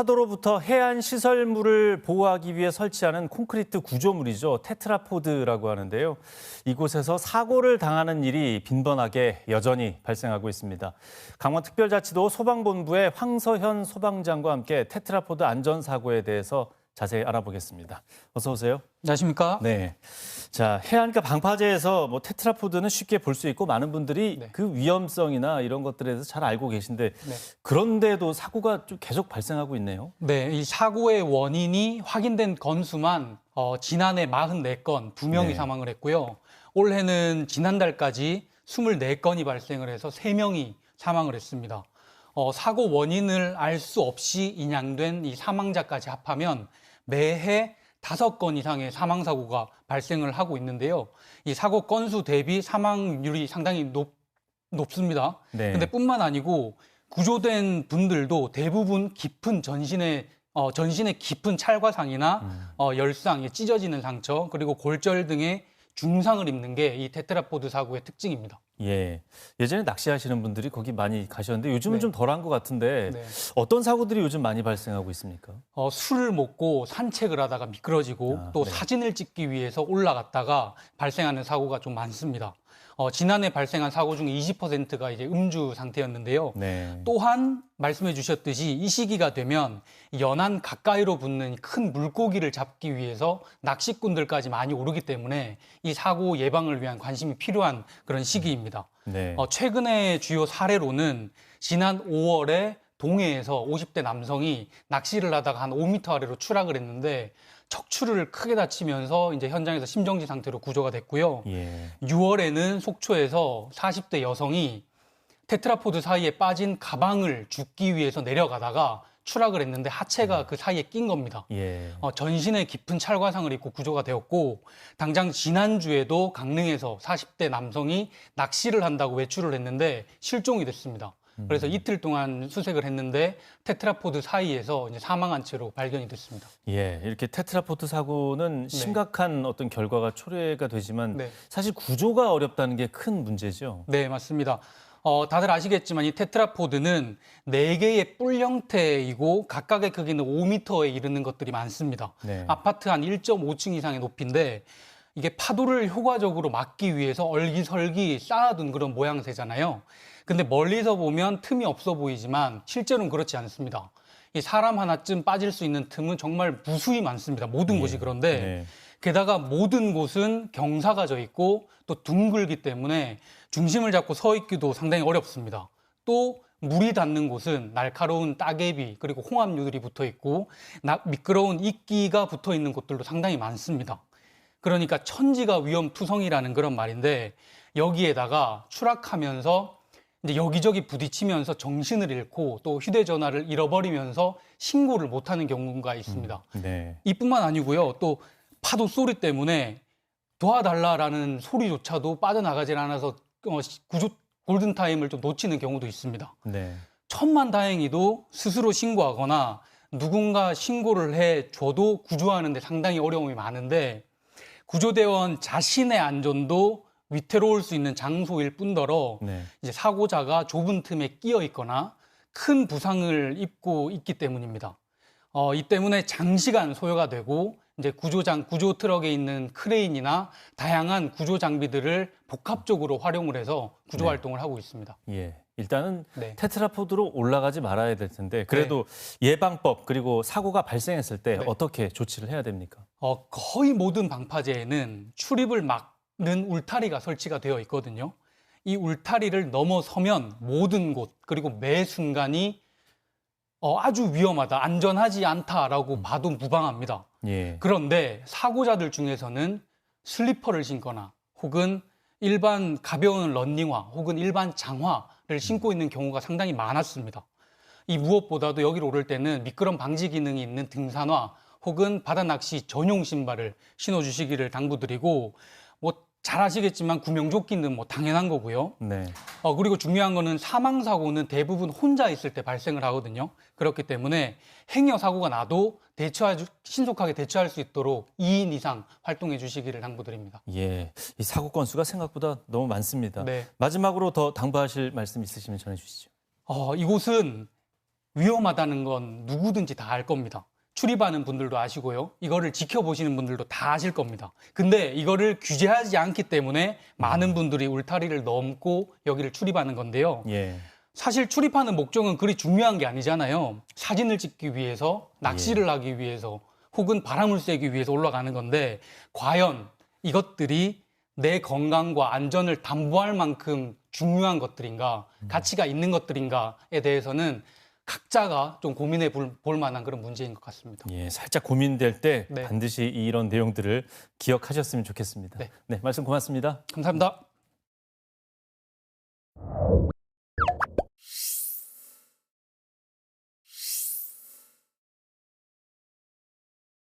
파도로부터 해안 시설물을 보호하기 위해 설치하는 콘크리트 구조물이죠. 테트라포드라고 하는데요. 이곳에서 사고를 당하는 일이 빈번하게 여전히 발생하고 있습니다. 강원특별자치도 소방본부의 황서현 소방장과 함께 테트라포드 안전사고에 대해서 자세히 알아보겠습니다. 어서 오세요. 안녕하십니까? 네. 자, 해안가 방파제에서 테트라포드는 쉽게 볼 수 있고 많은 분들이 그 위험성이나 이런 것들에 대해서 잘 알고 계신데 그런데도 사고가 좀 계속 발생하고 있네요. 네, 이 사고의 원인이 확인된 건수만 지난해 44건, 2명이 사망을 했고요. 올해는 지난달까지 24건이 발생을 해서 3명이 사망을 했습니다. 사고 원인을 알 수 없이 인양된 이 사망자까지 합하면 매해 5건 이상의 사망사고가 발생을 하고 있는데요. 이 사고 건수 대비 사망률이 상당히 높습니다. 근데 뿐만 아니고 구조된 분들도 대부분 깊은 전신에 깊은 찰과상이나 열상, 찢어지는 상처, 그리고 골절 등의 중상을 입는 게 이 테트라포드 사고의 특징입니다. 예, 예전에 낚시하시는 분들이 거기 많이 가셨는데 요즘은 좀 덜한 것 같은데 어떤 사고들이 요즘 많이 발생하고 있습니까? 술을 먹고 산책을 하다가 미끄러지고 또 사진을 찍기 위해서 올라갔다가 발생하는 사고가 좀 많습니다. 지난해 발생한 사고 중 20%가 이제 음주 상태였는데요. 또한 말씀해 주셨듯이 이 시기가 되면 연안 가까이로 붙는 큰 물고기를 잡기 위해서 낚시꾼들까지 많이 오르기 때문에 이 사고 예방을 위한 관심이 필요한 그런 시기입니다. 최근의 주요 사례로는 지난 5월에 동해에서 50대 남성이 낚시를 하다가 한 5m 아래로 추락을 했는데 척추를 크게 다치면서 이제 현장에서 심정지 상태로 구조가 됐고요. 6월에는 속초에서 40대 여성이 테트라포드 사이에 빠진 가방을 줍기 위해서 내려가다가 추락을 했는데 하체가 그 사이에 낀 겁니다. 전신에 깊은 찰과상을 입고 구조가 되었고 당장 지난주에도 강릉에서 40대 남성이 낚시를 한다고 외출을 했는데 실종이 됐습니다. 그래서 이틀 동안 수색을 했는데 테트라포드 사이에서 이제 사망한 채로 발견이 됐습니다. 예, 이렇게 테트라포드 사고는 심각한 어떤 결과가 초래가 되지만 사실 구조가 어렵다는 게 큰 문제죠. 네, 맞습니다. 다들 아시겠지만 이 테트라포드는 4개의 뿔 형태이고 각각의 크기는 5m에 이르는 것들이 많습니다. 아파트 한 1.5층 이상의 높이인데 이게 파도를 효과적으로 막기 위해서 얼기설기 쌓아둔 그런 모양새잖아요. 근데 멀리서 보면 틈이 없어 보이지만 실제로는 그렇지 않습니다. 이 사람 하나쯤 빠질 수 있는 틈은 정말 무수히 많습니다. 모든 곳이 그런데 게다가 모든 곳은 경사가 져 있고 또 둥글기 때문에 중심을 잡고 서 있기도 상당히 어렵습니다. 또 물이 닿는 곳은 날카로운 따개비 그리고 홍합류들이 붙어 있고 미끄러운 이끼가 붙어 있는 곳들도 상당히 많습니다. 그러니까 천지가 위험투성이라는 그런 말인데 여기에다가 추락하면서 이제 여기저기 부딪히면서 정신을 잃고 또 휴대전화를 잃어버리면서 신고를 못하는 경우가 있습니다. 이뿐만 아니고요. 또 파도 소리 때문에 도와달라라는 소리조차도 빠져나가질 않아서 골든타임을 좀 놓치는 경우도 있습니다. 천만다행히도 스스로 신고하거나 누군가 신고를 해줘도 구조하는 데 상당히 어려움이 많은데 구조대원 자신의 안전도 위태로울 수 있는 장소일 뿐더러 이제 사고자가 좁은 틈에 끼어 있거나 큰 부상을 입고 있기 때문입니다. 이 때문에 장시간 소요가 되고 이제 구조 트럭에 있는 크레인이나 다양한 구조 장비들을 복합적으로 활용을 해서 구조 활동을 하고 있습니다. 일단은 테트라포드로 올라가지 말아야 될 텐데 그래도 예방법 그리고 사고가 발생했을 때 어떻게 조치를 해야 됩니까? 거의 모든 방파제에는 출입을 막는 울타리가 설치가 되어 있거든요. 이 울타리를 넘어서면 모든 곳 그리고 매 순간이 아주 위험하다, 안전하지 않다라고 봐도 무방합니다. 그런데 사고자들 중에서는 슬리퍼를 신거나 혹은 일반 가벼운 러닝화 혹은 일반 장화를 신고 있는 경우가 상당히 많았습니다. 이 무엇보다도 여기로 오를 때는 미끄럼 방지 기능이 있는 등산화 혹은 바다낚시 전용 신발을 신어주시기를 당부드리고 잘 아시겠지만 구명조끼는 당연한 거고요. 그리고 중요한 거는 사망사고는 대부분 혼자 있을 때 발생을 하거든요. 그렇기 때문에 행여 사고가 나도 신속하게 대처할 수 있도록 2인 이상 활동해 주시기를 당부드립니다. 이 사고 건수가 생각보다 너무 많습니다. 마지막으로 더 당부하실 말씀 있으시면 전해 주시죠. 이곳은 위험하다는 건 누구든지 다 알 겁니다. 출입하는 분들도 아시고요. 이거를 지켜보시는 분들도 다 아실 겁니다. 근데 이거를 규제하지 않기 때문에 많은 분들이 울타리를 넘고 여기를 출입하는 건데요. 예. 사실 출입하는 목적은 그리 중요한 게 아니잖아요. 사진을 찍기 위해서, 낚시를 하기 위해서, 혹은 바람을 쐬기 위해서 올라가는 건데 과연 이것들이 내 건강과 안전을 담보할 만큼 중요한 것들인가, 가치가 있는 것들인가에 대해서는 각자가 좀 고민해 볼 만한 그런 문제인 것 같습니다. 예, 살짝 고민될 때 네. 반드시 이런 내용들을 기억하셨으면 좋겠습니다. 네. 네, 말씀 고맙습니다. 감사합니다.